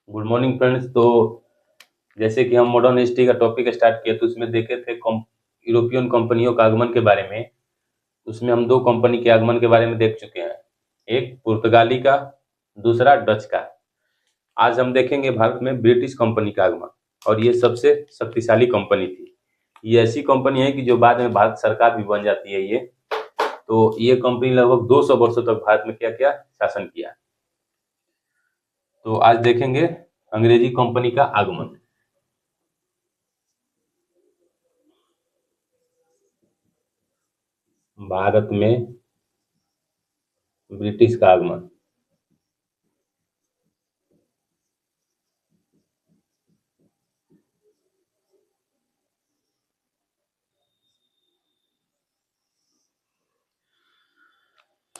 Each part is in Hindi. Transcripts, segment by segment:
Good morning friends. तो जैसे कि हम मॉडर्न हिस्ट्री का टॉपिक स्टार्ट किया तो उसमें देखे थे यूरोपियन कंपनियों का आगमन के बारे में। उसमें हम दो कंपनी के आगमन के बारे में देख चुके हैं, एक पुर्तगाली का, दूसरा डच का। आज हम देखेंगे भारत में ब्रिटिश कंपनी का आगमन, और ये सबसे शक्तिशाली कंपनी थी। ये ऐसी कंपनी है कि जो बाद में भारत सरकार भी बन जाती है। ये कंपनी लगभग 200 वर्षों तक भारत में क्या क्या शासन किया। तो आज देखेंगे अंग्रेजी कंपनी का आगमन। भारत में ब्रिटिश का आगमन।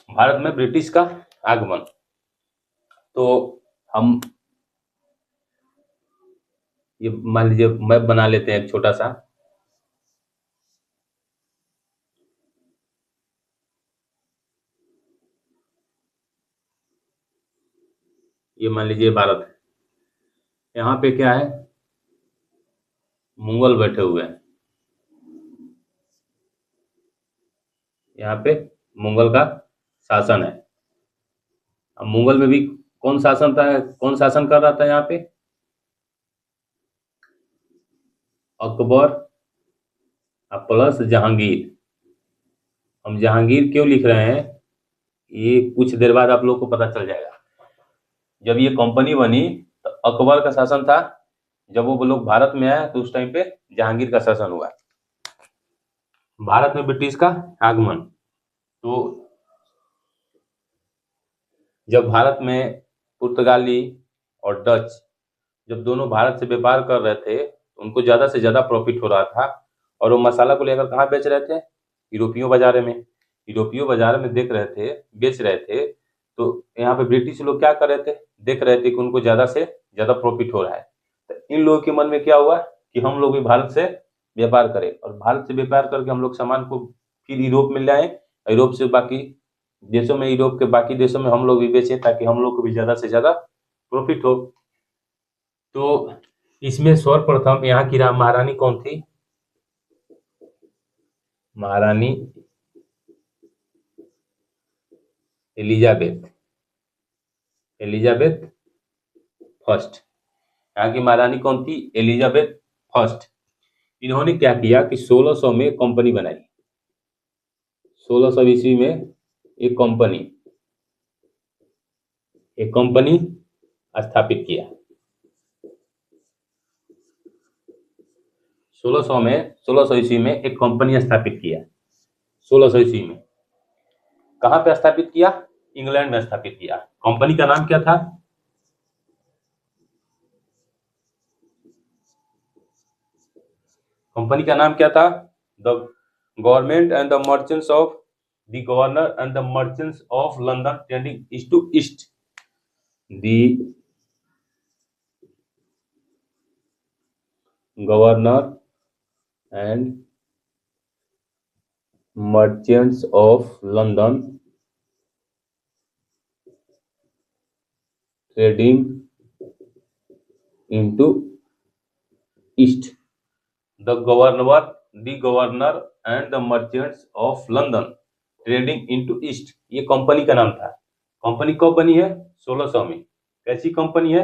भारत में ब्रिटिश का आगमन। तो हम ये मान लीजिए मैप बना लेते हैं एक छोटा सा। ये मान लीजिए भारत है। यहाँ पे क्या है, मुगल बैठे हुए हैं। यहाँ पे मुगल का शासन है। अब मुगल में भी कौन शासन था, कौन शासन कर रहा था यहाँ पे? अकबर प्लस जहांगीर। हम जहांगीर क्यों लिख रहे हैं, ये कुछ देर बाद आप लोग को पता चल जाएगा। जब ये कंपनी बनी तो अकबर का शासन था। जब वो लोग भारत में आए तो उस टाइम पे जहांगीर का शासन हुआ। भारत में ब्रिटिश का आगमन। तो जब भारत में पुर्तगाली और डच जब दोनों भारत से व्यापार कर रहे थे तो उनको ज़्यादा से ज़्यादा प्रॉफिट हो रहा था, और वो मसाला को लेकर कहाँ बेच रहे थे? यूरोपियों बाजार में। यूरोपियों बाजार में देख रहे थे, बेच रहे थे। तो यहाँ पे ब्रिटिश लोग क्या कर रहे थे, देख रहे थे कि उनको ज़्यादा से ज़्यादा प्रॉफिट हो रहा है। तो इन लोगों के मन में क्या हुआ कि हम लोग भी भारत से व्यापार करें, और भारत से व्यापार करके हम लोग सामान को फिर यूरोप में लाएं, यूरोप से बाकी देशों में, यूरोप के बाकी देशों में हम लोग भी बेचें, ताकि हम लोग को भी ज़्यादा से ज़्यादा प्रॉफिट हो। तो इसमें सर्वप्रथम यहाँ की महारानी कौन थी? महारानी एलिजाबेथ। Elizabeth first. यहाँ की महारानी कौन थी? Elizabeth first. इन्होंने क्या किया कि 1600 में कंपनी बनाई। 1600 ईस्वी में एक कंपनी स्थापित किया। 1600 ईस्वी में एक कंपनी स्थापित किया। 1600 ईस्वी में कहाँ पे स्थापित किया? इंग्लैंड में स्थापित किया। कंपनी का नाम क्या था? कंपनी का नाम क्या था? The government and the merchants of the governor and the merchants of London trading east to east. The governor and merchants of London trading into east. The governor and the merchants of London trading into east, ये कंपनी का नाम था। कंपनी कब बनी है? 1600 में। कैसी कंपनी है?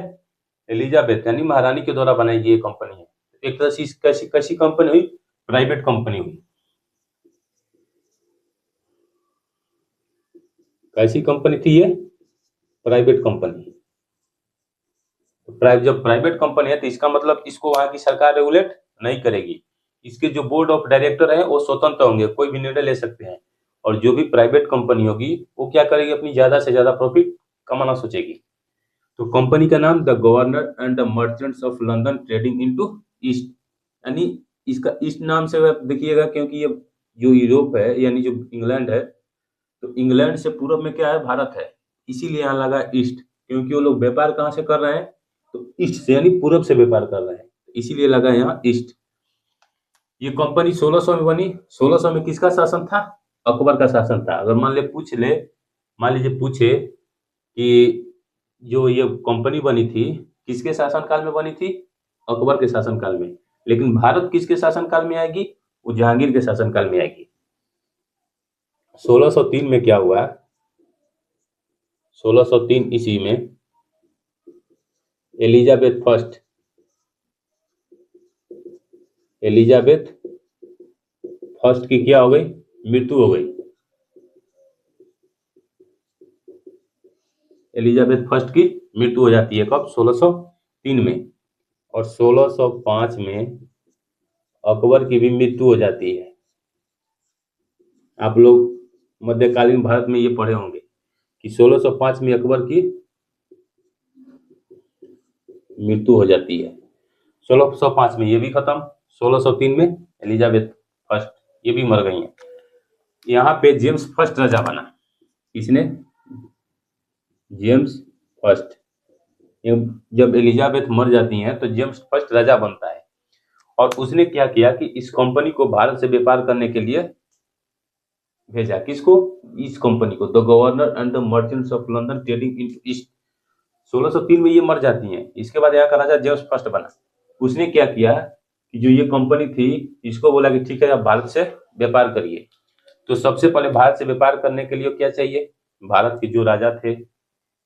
एलिजाबेथ यानी महारानी के द्वारा बनाई गई कंपनी है। एक तरह से कैसी कैसी कंपनी हुई? प्राइवेट कंपनी हुई। कैसी कंपनी थी ये? Private company. जब प्राइवेट कंपनी है तो इसका मतलब इसको वहां की सरकार रेगुलेट नहीं करेगी। इसके जो बोर्ड ऑफ डायरेक्टर है वो स्वतंत्र होंगे, कोई भी निर्णय ले सकते हैं। और जो भी प्राइवेट कंपनी होगी वो क्या करेगी? अपनी ज्यादा से ज्यादा प्रॉफिट कमाना सोचेगी। तो कंपनी का नाम the governor and the merchants of London trading into east, यानी इसका ईस्ट नाम से आप देखिएगा, क्योंकि ये जो यूरोप है यानी जो इंग्लैंड है, तो इंग्लैंड से पूर्व में क्या है? भारत है। इसीलिए यहाँ लगा ईस्ट, क्योंकि वो लोग व्यापार कहाँ से कर रहे हैं? तो ईस्ट से यानी पूरब से व्यापार कर रहे हैं, इसीलिए लगा यहाँ ईस्ट। ये कंपनी 1600 में बनी। 1600 में किसका शासन था? अकबर का शासन था। अगर मान लीजिए पूछे कि जो ये कंपनी बनी थी किसके शासनकाल में बनी थी? अकबर के शासनकाल में। लेकिन भारत किसके शासनकाल में आएगी? वो जहांगीर के शासनकाल में आएगी। 1603 में क्या हुआ? 1603 ईस्वी में एलिजाबेथ फर्स्ट, एलिजाबेथ फर्स्ट की क्या हो गई? मृत्यु हो गई। एलिजाबेथ फर्स्ट की मृत्यु हो जाती है कब? 1603 में। और 1605 में अकबर की भी मृत्यु हो जाती है। आप लोग मध्यकालीन भारत में ये पढ़े होंगे कि 1605 में अकबर की मृत्यु हो जाती है। 1605 में ये भी खत्म, 1603 में एलिजाबेथ फर्स्ट ये भी मर गई हैं। यहाँ पे जेम्स फर्स्ट राजा बना। किसने? James first. जब एलिजाबेथ मर जाती हैं तो जेम्स फर्स्ट राजा बनता है। और उसने क्या किया कि इस कंपनी को भारत से व्यापार करने के लिए भेजा। किसको? इस कंपनी को, the governor and the merchants of London trading in east. 1603 में ये मर जाती हैं। इसके बाद यहाँ का राजा जेम्स फर्स्ट बना। उसने क्या किया कि जो ये कंपनी थी इसको बोला कि ठीक है आप भारत से व्यापार करिए। तो सबसे पहले भारत से व्यापार करने के लिए क्या चाहिए? भारत के जो राजा थे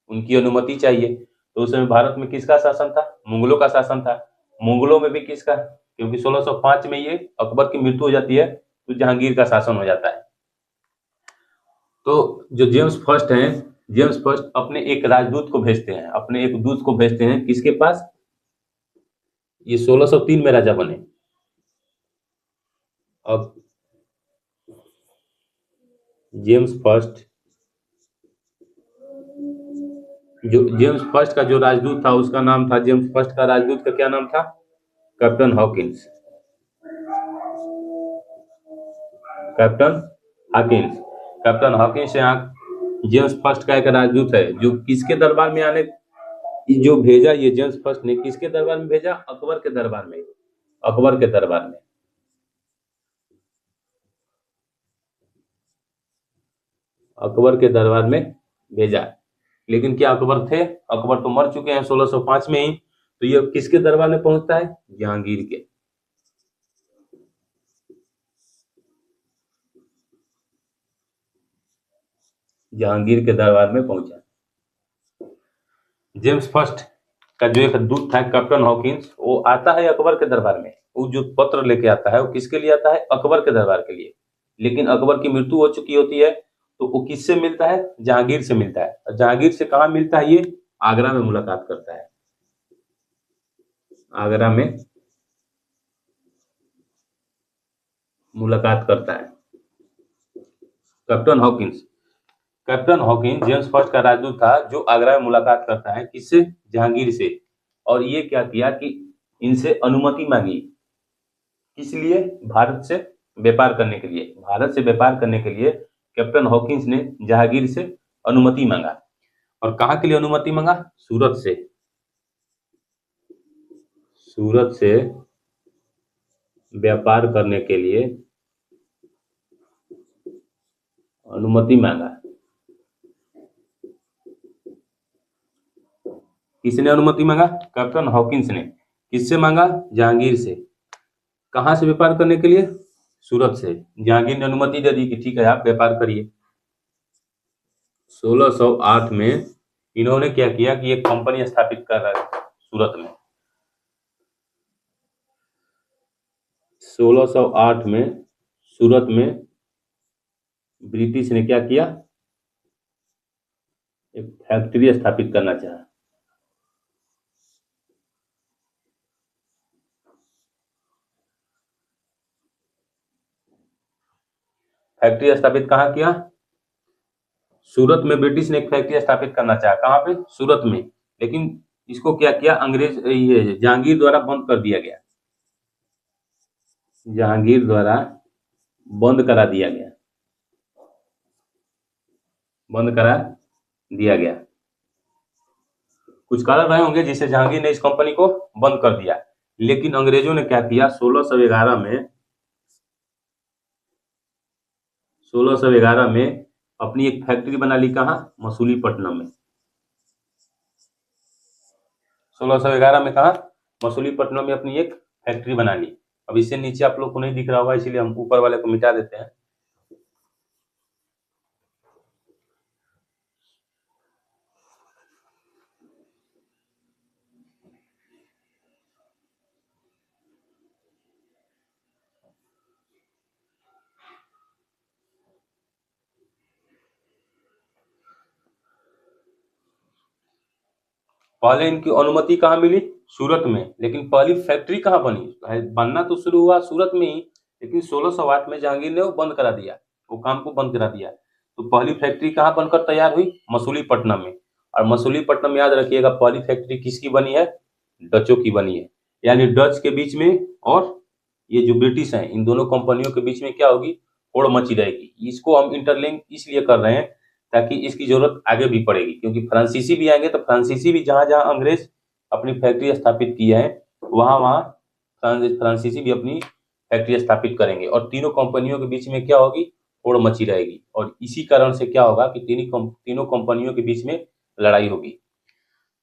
उनकी अनुमति चाहिए। तो उस समय भारत में किसका शासन था? मुगलों का शासन था। मुगलों में भी किसका? क्योंकि 1605 में ये अकबर की मृत्यु हो जाती है तो जहांगीर का शासन हो जाता है। तो जो जेम्स फर्स्ट हैं, जेम्स फर्स्ट अपने एक राजदूत को भेजते हैं, अपने एक दूत को भेजते हैं किसके पास? ये 1603 में राजा बने। अब जेम्स फर्स्ट, जो जेम्स फर्स्ट का जो राजदूत था उसका नाम था, जेम्स फर्स्ट का राजदूत का क्या नाम था? Captain Hawkins. Captain Hawkins. Captain Hawkins यहाँ जेम्स फर्स्ट का एक राजदूत है जो किसके दरबार में आने जो भेजा, ये जेम्स फर्स्ट ने किसके दरबार में भेजा? अकबर के दरबार में। अकबर के दरबार में। अकबर के दरबार में भेजा। लेकिन क्या अकबर थे? अकबर तो मर चुके हैं 1605 में ही। तो ये किसके दरबार में पहुंचता है? जहांगीर के। जहांगीर के दरबार में पहुंचा। जेम्स फर्स्ट का जो एक दूत था कैप्टन हॉकिंस, वो आता है अकबर के दरबार में। वो जो पत्र लेके आता है वो किसके लिए आता है? अकबर के दरबार के लिए। लेकिन अकबर की मृत्यु हो चुकी होती है तो वो किससे मिलता है? जहांगीर से मिलता है। और जहांगीर से कहाँ मिलता है? ये आगरा में मुलाकात करता है। आगरा में मुलाकात करता है captain Hawkins. Captain Hawkins James first का राजदूत था जो आगरा में मुलाकात करता है किससे? जहांगीर से। और ये क्या किया कि इनसे अनुमति मांगी। किस लिए? भारत से व्यापार करने के लिए। भारत से व्यापार करने के लिए कैप्टन हॉकिंस ने जहांगीर से अनुमति मांगा। और कहाँ के लिए अनुमति मांगा? सूरत से। सूरत से व्यापार करने के लिए अनुमति मांगा। किसने अनुमति मांगा? कैप्टन हॉकिंस ने। किससे मांगा? जहांगीर से। कहाँ से व्यापार करने के लिए? सूरत से। जहांगीर ने अनुमति दे दी कि ठीक है आप व्यापार करिए। 1608 में इन्होंने क्या किया कि एक कंपनी स्थापित कर रहा है सूरत में। 1608 में सूरत में ब्रिटिश ने क्या किया? एक फैक्ट्री स्थापित करना चाहा। फैक्ट्री स्थापित कहाँ किया? सूरत में ब्रिटिश ने एक फैक्ट्री स्थापित करना चाहा। कहाँ पे? सूरत में। लेकिन इसको क्या किया? अंग्रेज ये जहांगीर द्वारा बंद कर दिया गया। जहांगीर द्वारा बंद करा दिया गया। बंद करा दिया गया। कुछ कारण रहे होंगे जिससे जहांगीर ने इस कंपनी को बंद कर दिया। लेकिन अंग्रेजों ने क्या किया? 1611 में अपनी एक फैक्ट्री बना ली। कहाँ? मसूलीपट्टनम में। 1611 में कहा, मसूलीपट्टनम में अपनी एक फैक्ट्री बना ली। अब इससे नीचे आप लोग को नहीं दिख रहा होगा, इसीलिए हम ऊपर वाले को मिटा देते हैं। पहले इनकी अनुमति कहाँ मिली? सूरत में। लेकिन पहली फैक्ट्री कहाँ बनी? बनना तो शुरू हुआ सूरत में ही, लेकिन 1608 में जहांगीर ने वो बंद करा दिया, वो काम को बंद करा दिया। तो पहली फैक्ट्री कहाँ बनकर तैयार हुई? मसूलीपट्टनम में। और मसूलीपट्टनम याद रखिएगा, पहली फैक्ट्री किसकी बनी है? डचों की बनी है। यानी डच के बीच में और ये जो ब्रिटिश हैं, इन दोनों कंपनियों के बीच में क्या होगी? होड़ मची रहेगी। इसको हम इंटरलिंक इसलिए कर रहे हैं ताकि इसकी जरूरत आगे भी पड़ेगी, क्योंकि फ्रांसीसी भी आएंगे, तो फ्रांसीसी भी जहां जहां अंग्रेज अपनी फैक्ट्री स्थापित किए हैं, वहां वहां फ्रांसीसी भी अपनी फैक्ट्री स्थापित करेंगे, और तीनों कंपनियों के बीच में क्या होगी? होड़ मची रहेगी। और इसी कारण से क्या होगा कि तीनों कंपनियों के बीच में लड़ाई होगी।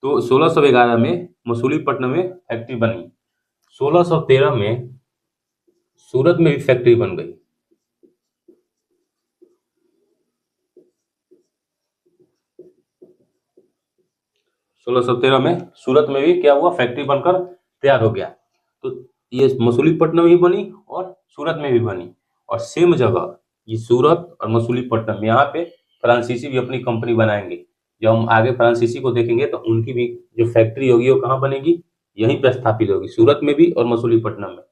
तो 1611 में मसूलीपट्टनम में फैक्ट्री बनी। 1613 में सूरत में भी फैक्ट्री बन गई। 1613 में सूरत में भी क्या हुआ? फैक्ट्री बनकर तैयार हो गया। तो ये मसूलीपट्टनम में भी बनी और सूरत में भी बनी, और सेम जगह ये सूरत और मसूलीपट्टनम, यहाँ पे फ्रांसीसी भी अपनी कंपनी बनाएंगे। जब हम आगे फ्रांसीसी को देखेंगे तो उनकी भी जो फैक्ट्री होगी वो कहाँ बनेगी? यहीं पर स्थापित होगी, सूरत में भी और मसूलीपट्टनम में।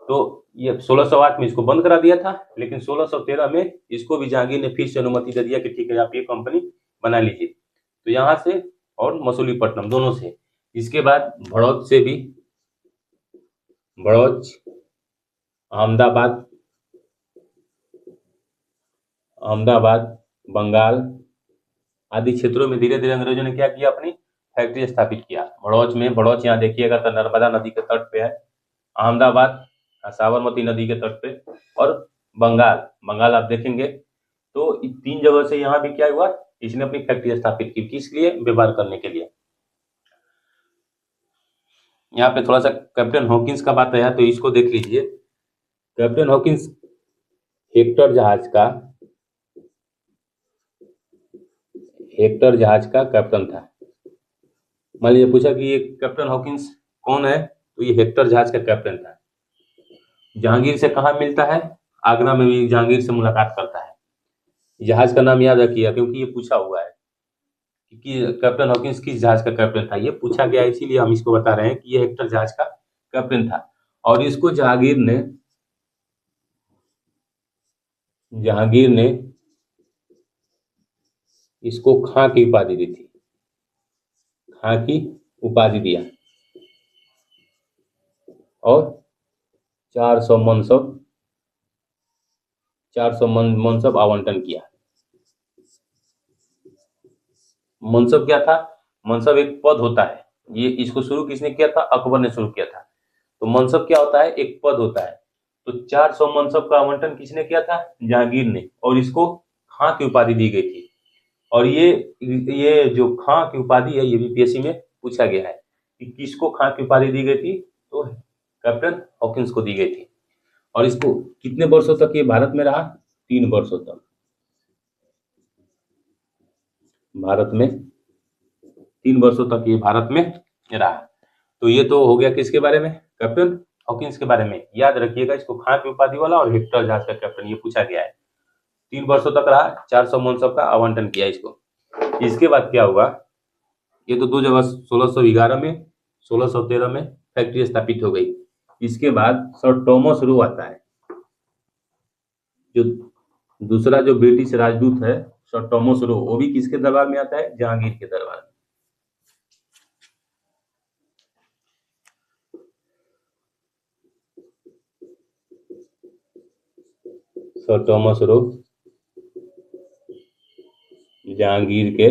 तो ये 1608 में इसको बंद करा दिया था, लेकिन 1613 में इसको भी जहांगीर ने फिर से अनुमति दे दिया कि ठीक है, आप ये कंपनी बना लीजिए। तो यहाँ से और मसूलीपट्टनम दोनों से। इसके बाद भड़ौत से भी, भड़ौत, अहमदाबाद, बंगाल आदि क्षेत्रों में धीरे धीरे अंग्रेजों ने क्या किया? अपनी फैक्ट्री स्थापित किया। भड़ौच में, भड़ौच यहाँ देखिएगा तो नर्मदा नदी के तट पे है। अहमदाबाद साबरमती नदी के तट पे, और बंगाल आप देखेंगे तो तीन जगह से यहाँ भी क्या हुआ? इसने अपनी फैक्ट्री स्थापित की। किस लिए? व्यापार करने के लिए। यहाँ पे थोड़ा सा कैप्टन हॉकिंस का बात आया तो इसको देख लीजिए। कैप्टन हॉकिंस हेक्टर जहाज का कैप्टन था। मान लीजिए पूछा कि ये कैप्टन हॉकिंस कौन है, तो ये हेक्टर जहाज का कैप्टन था। जहांगीर से कहाँ मिलता है? आगरा में भी जहांगीर से मुलाकात करता है। जहाज का नाम याद रखिएगा, क्योंकि ये पूछा हुआ है कि कैप्टन हॉकिंस किस जहाज का कैप्टन था। ये पूछा गया, इसीलिए हम इसको बता रहे हैं कि ये हेक्टर जहाज का कैप्टन था। और इसको जहांगीर ने इसको खां की उपाधि दी थी। खां की उपाधि दिया और 400 मनसब आवंटन किया। मनसब क्या था? मनसब एक पद होता है। ये इसको शुरू किसने किया था? अकबर ने शुरू किया था। तो मनसब क्या होता है? एक पद होता है। तो 400 मनसब का आवंटन किसने किया था? जहांगीर ने, और इसको खां की उपाधि दी गई थी। और ये जो खां की उपाधि है, ये बीपीएससी में पूछा गया है कि किसको खां की उपाधि दी गई थी? तो कैप्टन हॉकिंस को दी गई थी। और इसको कितने वर्षों तक ये भारत में रहा? 3 वर्षों तक भारत में, 3 वर्षों तक ये भारत में रहा। तो ये तो हो गया किसके बारे में? कैप्टन हॉकिंस के बारे में। याद रखिएगा, इसको खां की उपाधि वाला और हेक्टर जहाज का कैप्टन, ये पूछा गया है। 3 वर्षों तक रहा, 400 मनसब का आवंटन किया इसको। इसके बाद क्या हुआ? ये तो दो जगह 1611 में, 1613 में फैक्ट्री स्थापित हो गई। इसके बाद सर टॉमस रो आता है। जो दूसरा जो ब्रिटिश राजदूत है सर टॉमस रो, वो भी किसके दरबार में आता है? जहांगीर के दरबार में। सर टॉमस रो जहांगीर के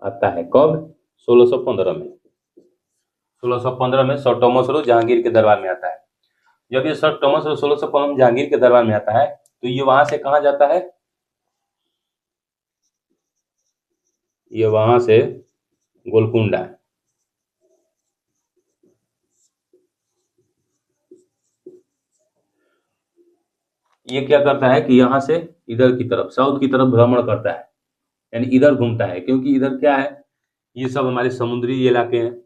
आता है। कब? 1615 में। 1615 में सर टॉमस रो जहांगीर के दरबार में आता है। जब ये सर टॉमस रो 1615 में जहांगीर के दरबार में आता है, तो ये वहां से कहाँ जाता है? ये वहां से गोलकुंडा, ये क्या करता है कि यहाँ से इधर की तरफ साउथ की तरफ भ्रमण करता है, यानी इधर घूमता है, क्योंकि इधर क्या है, ये सब हमारे समुद्री इलाके हैं।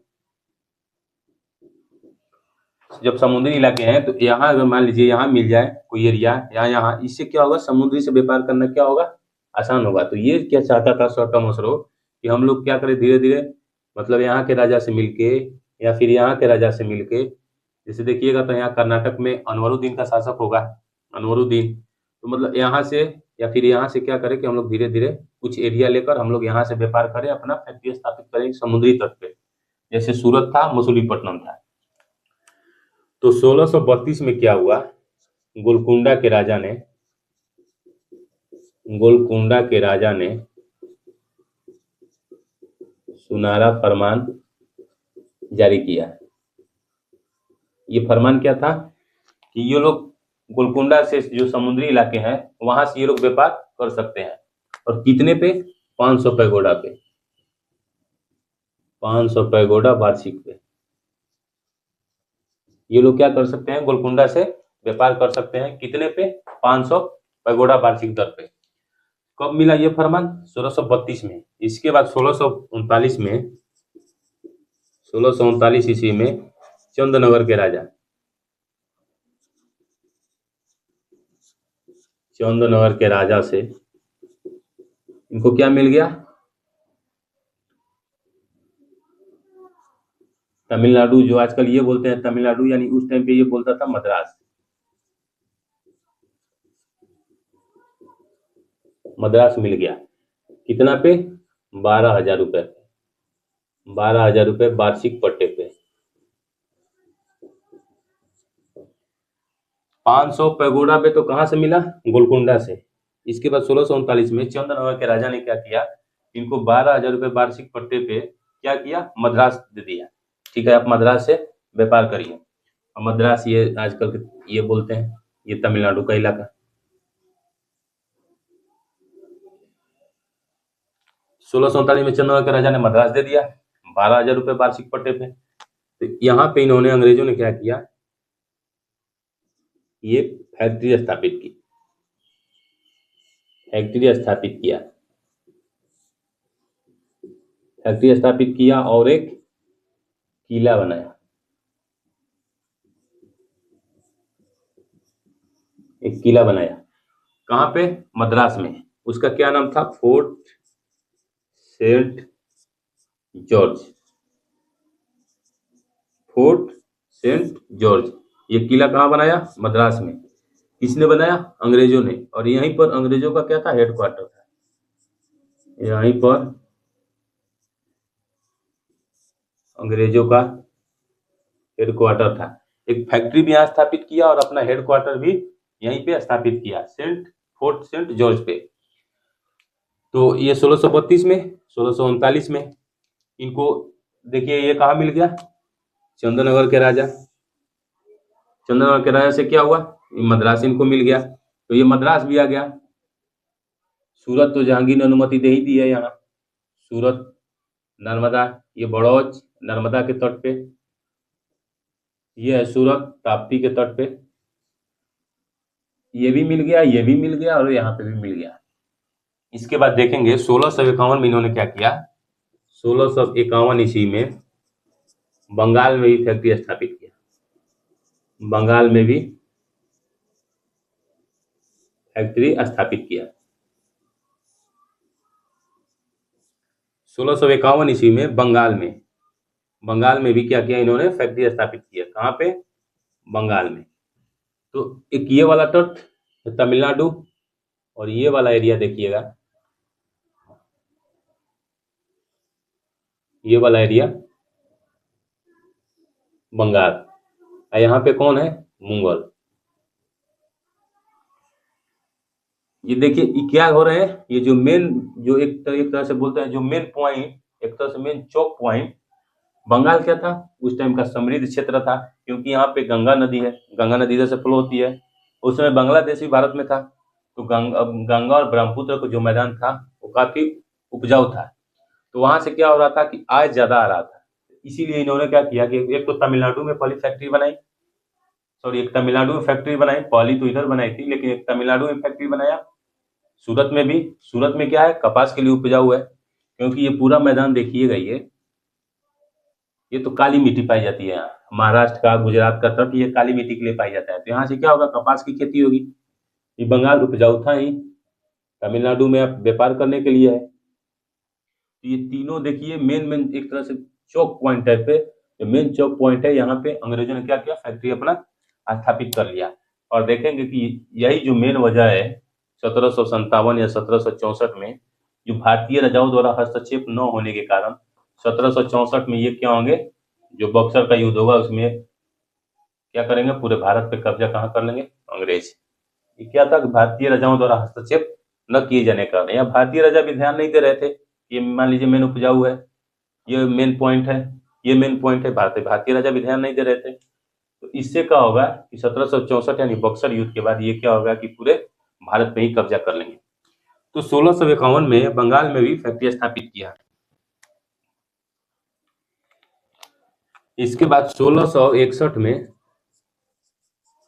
जब समुद्री इलाके हैं तो यहाँ अगर मान लीजिए यहाँ मिल जाए कोई एरिया, यहाँ इससे क्या होगा, समुद्री से व्यापार करना क्या होगा, आसान होगा। तो ये क्या चाहता था छोटा मसरो, कि हम लोग क्या करें, धीरे धीरे मतलब यहाँ के राजा से मिलके या फिर यहाँ के राजा से मिलके, जैसे देखिएगा तो यहाँ कर्नाटक में अनवरुद्दीन का शासक होगा, अनवरुद्दीन। तो मतलब यहाँ से या फिर यहाँ से क्या करें कि हम लोग धीरे धीरे कुछ एरिया लेकर हम लोग यहाँ से व्यापार करें, अपना फैक्ट्री स्थापित करें समुद्री तट पे, जैसे सूरत था, मछलीपट्टनम था। तो 1632 में क्या हुआ, गोलकुंडा के राजा ने गोलकुंडा के राजा ने सुनारा फरमान जारी किया। ये फरमान क्या था कि ये लोग गोलकुंडा से जो समुद्री इलाके हैं वहां से ये लोग व्यापार कर सकते हैं, और कितने पे, 500 पैगोडा पे, 500 पैगोडा वार्षिक पे ये लोग क्या कर सकते हैं, गोलकुंडा से व्यापार कर सकते हैं, कितने पे, 500 पैगोडा वार्षिक दर पे। कब मिला ये फरमान, 1632 में। इसके बाद 1639 में, 1639 ईस्वी में चंदनगर के राजा, चंदनगर के राजा से इनको क्या मिल गया, तमिलनाडु, जो आजकल ये बोलते हैं तमिलनाडु, यानी उस टाइम पे ये बोलता था मद्रास, मद्रास मिल गया। कितना पे, 12,000 रुपए, 12,000 रुपए वार्षिक पट्टे पे। 500 पैगोडा पे तो कहाँ से मिला, गोलकुंडा से। इसके बाद 1639 में चंदनगर के राजा ने क्या किया, इनको 12,000 रुपए वार्षिक पट्टे पे क्या किया, मद्रास दे दिया। ठीक है, आप मद्रास से व्यापार करिए। और मद्रास ये आजकल ये बोलते हैं, ये तमिलनाडु का इलाका। 1639 में चंदनगर के राजा ने मद्रास दे दिया 12,000 रुपए वार्षिक पट्टे पे। तो यहाँ पे इन्होंने, अंग्रेजों ने क्या किया, ये फैक्ट्री स्थापित की, फैक्ट्री स्थापित किया, फैक्ट्री स्थापित किया और एक किला बनाया, एक किला बनाया। कहाँ पे, मद्रास में। उसका क्या नाम था, Fort Saint George, Fort Saint George. ये किला कहाँ बनाया, मद्रास में। किसने बनाया, अंग्रेजों ने। और यहीं पर अंग्रेजों का क्या था, हेडक्वार्टर था, यहीं पर अंग्रेजों का हेडक्वार्टर था। एक फैक्ट्री भी यहाँ स्थापित किया और अपना हेडक्वार्टर भी यहीं पे स्थापित किया, फोर्ट सेंट जॉर्ज पे। तो ये 1632 में, 1639 में इनको देखिए ये कहाँ मिल गया, चंदनगर के राजा, चंदनगर के राजा से क्या हुआ, मद्रास इनको मिल गया। तो ये मद्रास भी आ गया। सूरत तो जहांगीर ने अनुमति दे ही दी है, यहाँ सूरत, नर्मदा, ये बड़ौज नर्मदा के तट पे, ये है सूरत ताप्ती के तट पे। ये भी मिल गया, ये भी मिल गया और यहाँ पे भी मिल गया। इसके बाद देखेंगे 1651 में इन्होंने क्या किया, 1651 ईस्वी में बंगाल में भी फैक्ट्री स्थापित किया, बंगाल में भी फैक्ट्री स्थापित किया। 1651 ईस्वी में बंगाल में भी क्या किया इन्होंने, फैक्ट्री स्थापित किया। कहाँ पे, बंगाल में। तो एक ये वाला तट तमिलनाडु और ये वाला एरिया देखिएगा, ये वाला एरिया बंगाल। और यहाँ पे कौन है, मुगल। ये देखिए ये क्या हो रहे हैं, ये जो मेन, जो एक तरह से बोलते हैं जो मेन पॉइंट, एक तरह से मेन चौक पॉइंट, बंगाल क्या था, उस टाइम का समृद्ध क्षेत्र था, क्योंकि यहाँ पे गंगा नदी है, गंगा नदी इधर से फ्लो होती है। उस समय बांग्लादेश भी भारत में था, तो गंगा और ब्रह्मपुत्र का जो मैदान था वो काफी उपजाऊ था। तो वहां से क्या हो रहा था कि आय ज्यादा आ रहा था, इसीलिए इन्होंने क्या किया कि एक तो तमिलनाडु में पहली फैक्ट्री बनाई, सॉरी एक तमिलनाडु में फैक्ट्री बनाई, पहली तो इधर बनाई थी लेकिन एक तमिलनाडु में फैक्ट्री बनाया। सूरत में भी, सूरत में क्या है, कपास के लिए उपजाऊ है, क्योंकि ये पूरा मैदान देखिएगा, ये तो काली मिट्टी पाई जाती है यहाँ, महाराष्ट्र का गुजरात का तट ये काली मिट्टी के लिए पाई जाता है, तो यहाँ से क्या होगा, कपास की खेती होगी। ये बंगाल उपजाऊ था ही, तमिलनाडु में अब व्यापार करने के लिए है। तो ये तीनों देखिए मेन मेन एक तरह से चौक पॉइंट टाइप पे, जो मेन चौक पॉइंट है, यहाँ पे अंग्रेजों ने क्या किया, फैक्ट्री अपना स्थापित कर लिया। और देखेंगे कि यही जो मेन वजह है 1757 या 1764 में, जो भारतीय राजाओं द्वारा हस्तक्षेप न होने के कारण 1764 में ये क्या होंगे, जो बक्सर का युद्ध होगा उसमें क्या करेंगे, पूरे भारत पे कब्जा कहाँ कर लेंगे, अंग्रेज। ये क्या था कि भारतीय राजाओं द्वारा हस्तक्षेप न किए जाने का, या भारतीय राजा भी ध्यान नहीं दे रहे थे। ये मान लीजिए मेन उपजाऊ है, ये मेन पॉइंट है, ये मेन पॉइंट है, भारतीय राजा भी ध्यान नहीं दे रहे थे। तो इससे क्या होगा कि 1764 यानी बक्सर युद्ध के बाद ये क्या होगा कि पूरे भारत पे ही कब्जा कर लेंगे। तो 1651 में बंगाल में भी फैक्ट्री स्थापित किया। इसके बाद 1661 में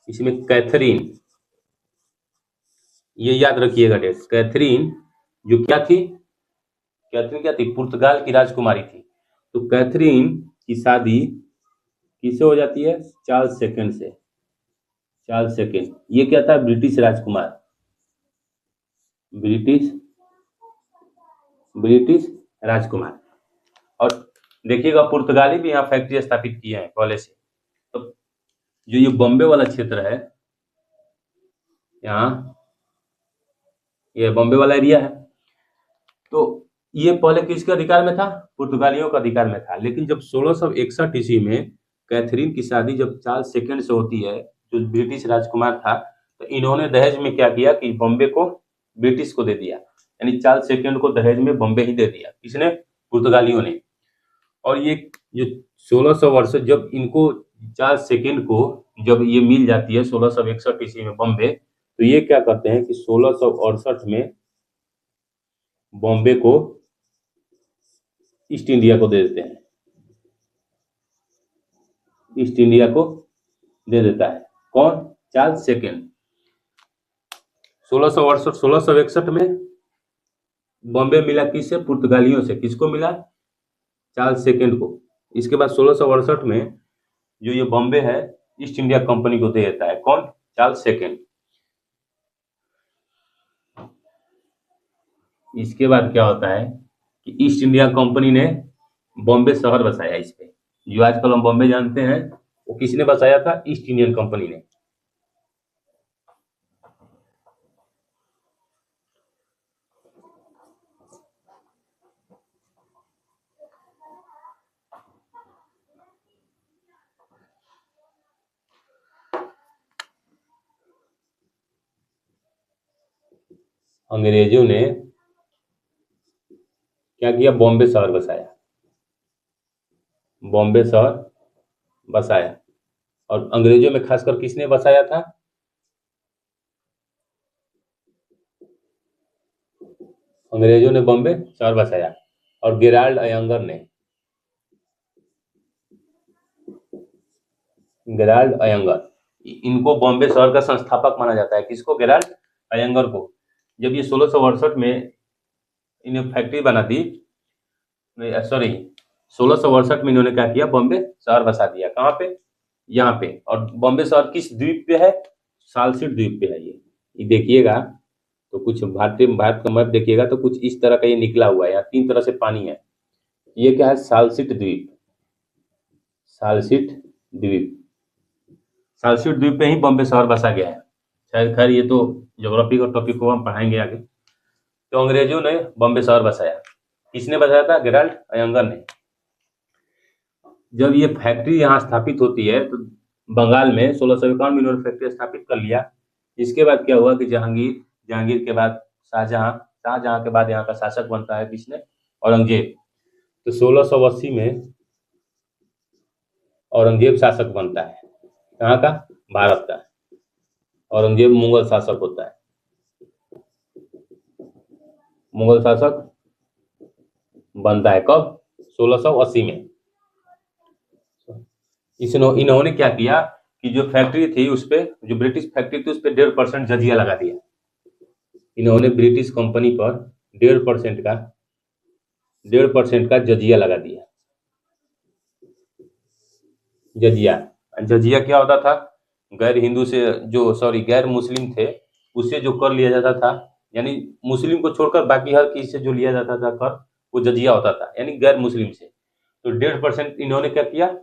इसमें कैथरीन, ये याद रखिएगा डेट, कैथरीन जो क्या थी, कैथरीन क्या थी, पुर्तगाल की राजकुमारी थी। तो कैथरीन की शादी किससे हो जाती है, चार्ल्स सेकंड से। चार्ल्स सेकंड ये क्या था, ब्रिटिश राजकुमार, ब्रिटिश ब्रिटिश राजकुमार। और देखिएगा पुर्तगाली भी यहाँ फैक्ट्री स्थापित किए हैं पहले से। तो जो ये बॉम्बे वाला क्षेत्र है, यहाँ ये बॉम्बे वाला एरिया है, तो ये पहले किसके अधिकार में था, पुर्तगालियों का अधिकार में था। लेकिन जब 1661 ईस्वी में कैथरीन की शादी जब चार्ल्स सेकंड से होती है, जो ब्रिटिश राजकुमार था, तो इन्होंने दहेज में क्या किया कि बॉम्बे को ब्रिटिश को दे दिया, यानी चार्ल्स सेकंड को दहेज में बॉम्बे ही दे दिया, किसने, पुर्तगालियों ने। और ये जो 1600 वर्ष जब इनको चार्ल्स सेकंड को जब ये मिल जाती है 1661 ईस्वी में बॉम्बे, तो ये क्या करते हैं कि 1668 में बॉम्बे को ईस्ट इंडिया को दे देते हैं, ईस्ट इंडिया को दे देता है कौन, चार्ल्स सेकंड। 1661 में बॉम्बे मिला किससे, पुर्तगालियों से, किसको मिला, चार्ल्स सेकंड को। इसके बाद 1668 में जो ये बॉम्बे है ईस्ट इंडिया कंपनी को दे देता है कौन, चार्ल्स सेकंड। इसके बाद क्या होता है कि ईस्ट इंडिया कंपनी ने बॉम्बे शहर बसाया इस पे, जो आजकल हम बॉम्बे जानते हैं वो किसने बसाया था, ईस्ट इंडियन कंपनी ने। अंग्रेजों ने क्या किया, बॉम्बे शहर बसाया, बॉम्बे शहर बसाया। और अंग्रेजों में खासकर किसने बसाया था, अंग्रेजों ने बॉम्बे शहर बसाया। और गेराल्ड अयंगर ने, गेराल्ड अयंगर, इनको बॉम्बे शहर का संस्थापक माना जाता है, किसको, गेराल्ड अयंगर को। जब ये 1668 में इन्हें फैक्ट्री बना दी, सॉरी 1668 में इन्होंने क्या किया, बॉम्बे शहर बसा दिया, कहाँ पे, यहाँ पे। और बॉम्बे शहर किस द्वीप पे है, सालसीट द्वीप पे है। ये देखिएगा तो कुछ भारत का मैप देखिएगा तो कुछ इस तरह का ये निकला हुआ है, यहाँ तीन तरह से पानी है। ये क्या है, सालसीट द्वीप, सालसीट द्वीप, सालसीट द्वीप पे ही बॉम्बे शहर बसा गया है। शायद खैर ये तो ज्योग्राफी का टॉपिक को हम पढ़ाएंगे आगे। तो अंग्रेजों ने बॉम्बे शहर बसाया, किसने बसाया था, गेराल्ड अयंगर ने। जब ये फैक्ट्री यहाँ स्थापित होती है तो बंगाल में 1651 में इन्होंने फैक्ट्री स्थापित कर लिया। इसके बाद क्या हुआ कि जहांगीर के बाद शाहजहां, शाहजहां के बाद यहाँ का शासक बनता है किसने, औरंगजेब। तो 1680 में औरंगजेब शासक बनता है, कहाँ का, भारत का। औरंगजेब मुगल शासक होता है, मुगल शासक बनता है। कब? 1680 में। इन्होंने क्या किया कि जो फैक्ट्री थी उस पे, जो ब्रिटिश फैक्ट्री थी उस पे 1.5% जजिया लगा दिया। इन्होंने ब्रिटिश कंपनी पर 1.5% का जजिया लगा दिया। जजिया, जजिया क्या होता था? गैर हिंदू से जो, सॉरी, गैर मुस्लिम थे उससे जो कर लिया जाता था, यानी मुस्लिम को छोड़कर बाकी हर किसी से जो लिया जाता था कर, वो जजिया होता था, यानी गैर मुस्लिम से। तो 1.5% इन्होंने क्या किया,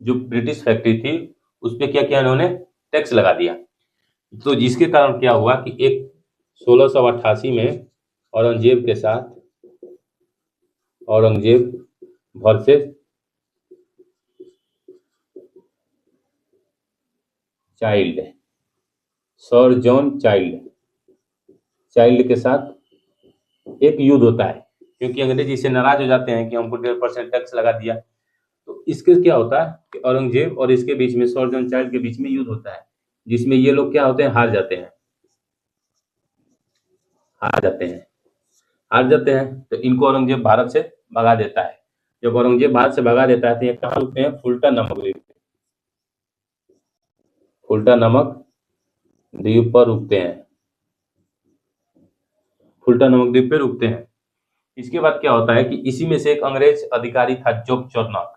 जो ब्रिटिश फैक्ट्री थी उस पर क्या किया इन्होंने, टैक्स लगा दिया। तो जिसके कारण क्या हुआ कि एक 1688 में औरंगजेब के साथ, Aurangzeb versus child, sir John child के साथ एक युद्ध होता है, क्योंकि अंग्रेज इससे नाराज हो जाते हैं कि हमको 1.5% टैक्स लगा दिया। तो इसके क्या होता है कि औरंगजेब और इसके बीच में, सर जॉन चाइल्ड के बीच में युद्ध होता है, जिसमें ये लोग क्या होते हैं, हार जाते हैं। हार जाते हैं तो इनको औरंगजेब भारत से भगा देता है। जब औरंगजेब भारत से भगा देता है तो ये कहाँ रुकते हैं, फुल्टा नामक द्वीप पे। फुल्टा नामक द्वीप पर रुकते हैं। फुल्टा नामक द्वीप पे रुकते हैं। इसके बाद क्या होता है कि इसी में से एक अंग्रेज अधिकारी था, जॉब चार्नक।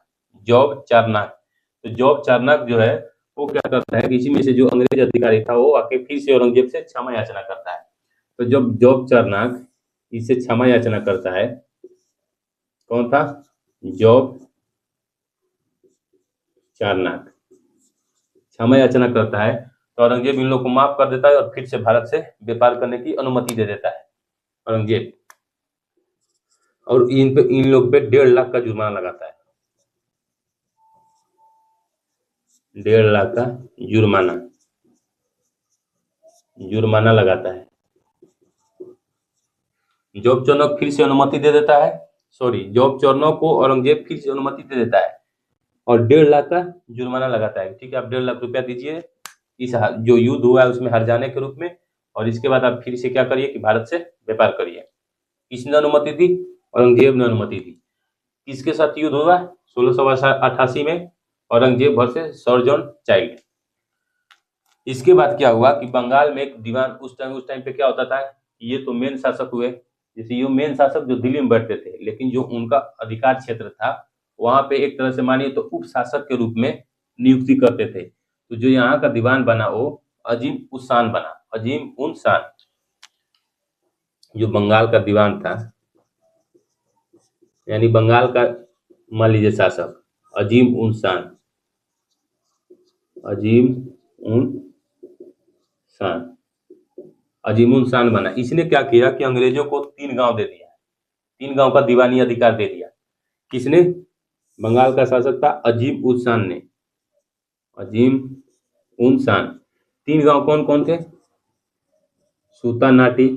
तो जॉब चार्नक जो है वो क्या करता है कि इसी में से जो अंग्रेज अधिकारी था वो आके फिर से औरंगजेब से क्षमा याचना करता है। तो जब जॉब चार्नक इससे क्षमा याचना करता है, कौन था, जॉब चार्नक क्षमा याचना करता है, तो औरंगजेब इन लोग को माफ कर देता है और फिर से भारत से व्यापार करने की अनुमति दे देता है औरंगजेब। और इन लोग पे 1.5 लाख का जुर्माना लगाता है। 1.5 लाख का जुर्माना लगाता है। जॉब चार्नक फिर से अनुमति दे देता है, सॉरी, जॉब चार्नक को औरंगजेब फिर से अनुमति दे देता है और 1.5 लाख का जुर्माना लगाता है। ठीक है, आप 1.5 लाख रुपया दीजिए इस जो युद्ध हुआ है उसमें हार जाने के रूप में, और इसके बाद आप फिर से क्या करिए कि भारत से व्यापार करिए। किसने अनुमति दी? औरंगजेब ने अनुमति दी। किसके साथ युद्ध हुआ? 1688 में Aurangzeb versus sir John child. इसके बाद क्या हुआ कि बंगाल में एक दीवान, उस टाइम पे क्या होता था, ये तो मेन शासक हुए, जैसे ये मेन शासक जो दिल्ली में बैठते थे, लेकिन जो उनका अधिकार क्षेत्र था वहां पे एक तरह से मानिए तो उप शासक के रूप में नियुक्ति करते थे। तो जो यहाँ का दीवान बना वो अजीम उन बना, अजीम उन शान, जो बंगाल का दीवान था, यानी बंगाल का मान लीजिए शासक अजीम उन शान, अजीम उन शान, अजीमुन शान बना। इसने क्या किया कि अंग्रेजों को 3 गांव दे दिया, 3 गांव का दीवानी अधिकार दे दिया। किसने? बंगाल का शासक था अजीम उन शान ने, अजीम उन शान। 3 गांव कौन कौन थे? सूतानाटी,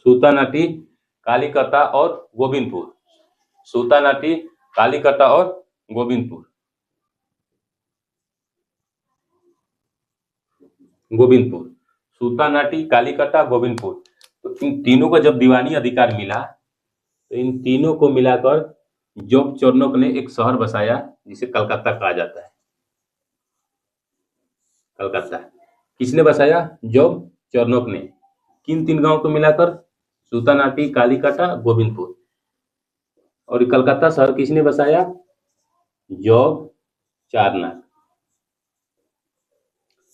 सूतानाटी, कालीकटा और गोविंदपुर। सूतानाटी, कालीकटा और गोविंदपुर। गोविंदपुर, सूतानाटी, कालीकटा, गोविंदपुर। तो इन तीनों को जब दीवानी अधिकार मिला तो इन तीनों को मिलाकर जॉब चार्नक ने एक शहर बसाया जिसे कलकत्ता कहा जाता है। कलकत्ता किसने बसाया? जॉब चार्नक ने। किन 3 गांव को मिलाकर? सूतानाटी, कालीकटा, गोविंदपुर। और कलकत्ता शहर किसने बसाया? जॉब चार्नक,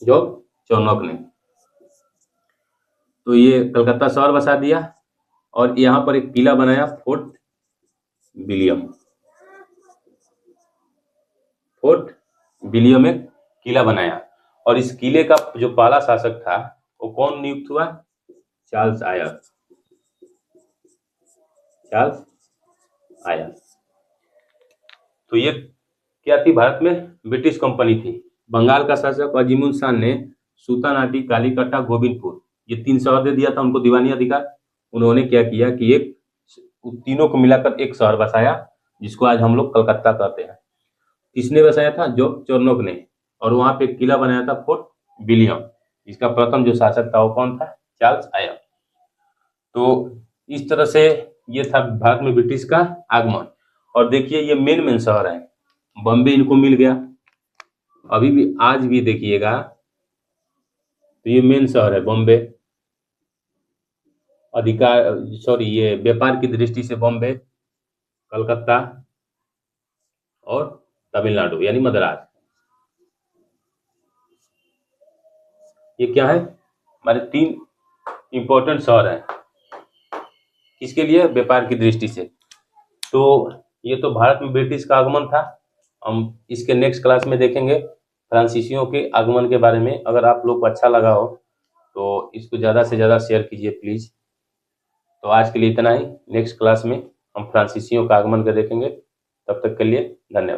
जॉब चार्नक ने। तो ये कलकत्ता शहर बसा दिया और यहाँ पर एक किला बनाया, फोर्ट विलियम। फोर्ट विलियम एक किला बनाया और इस किले का जो पहला शासक था वो कौन नियुक्त हुआ? Charles Eyre. Charles Eyre. तो ये क्या थी? भारत में ब्रिटिश कंपनी थी। बंगाल का शासक अजीमुन शान ने सूतानाटी, कालीकटा, गोविंदपुर ये 3 शहर दे दिया था उनको दीवानी अधिकार। उन्होंने क्या किया कि एक तीनों को मिलाकर एक शहर बसाया जिसको आज हम लोग कलकत्ता कहते हैं। किसने बसाया था? जॉब चार्नक ने। और वहां पे किला बनाया था फोर्ट विलियम। इसका प्रथम जो शासक था वो कौन था? चार्ल्स आया। तो इस तरह से ये था भारत में ब्रिटिश का आगमन। और देखिए ये मेन मेन शहर है, बॉम्बे इनको मिल गया, अभी भी आज भी देखिएगा तो ये मेन शहर है बॉम्बे। अधिकार सॉरी ये व्यापार की दृष्टि से बॉम्बे, कलकत्ता और तमिलनाडु यानी मद्रास, ये क्या है? हमारे 3 इंपॉर्टेंट शहर हैं, किसके लिए? व्यापार की दृष्टि से। तो ये तो भारत में ब्रिटिश का आगमन था। हम इसके नेक्स्ट क्लास में देखेंगे फ्रांसीसियों के आगमन के बारे में। अगर आप लोग को अच्छा लगा हो तो इसको ज़्यादा से ज़्यादा शेयर कीजिए प्लीज़। तो आज के लिए इतना ही, नेक्स्ट क्लास में हम फ्रांसीसियों का आगमन का देखेंगे। तब तक के लिए धन्यवाद।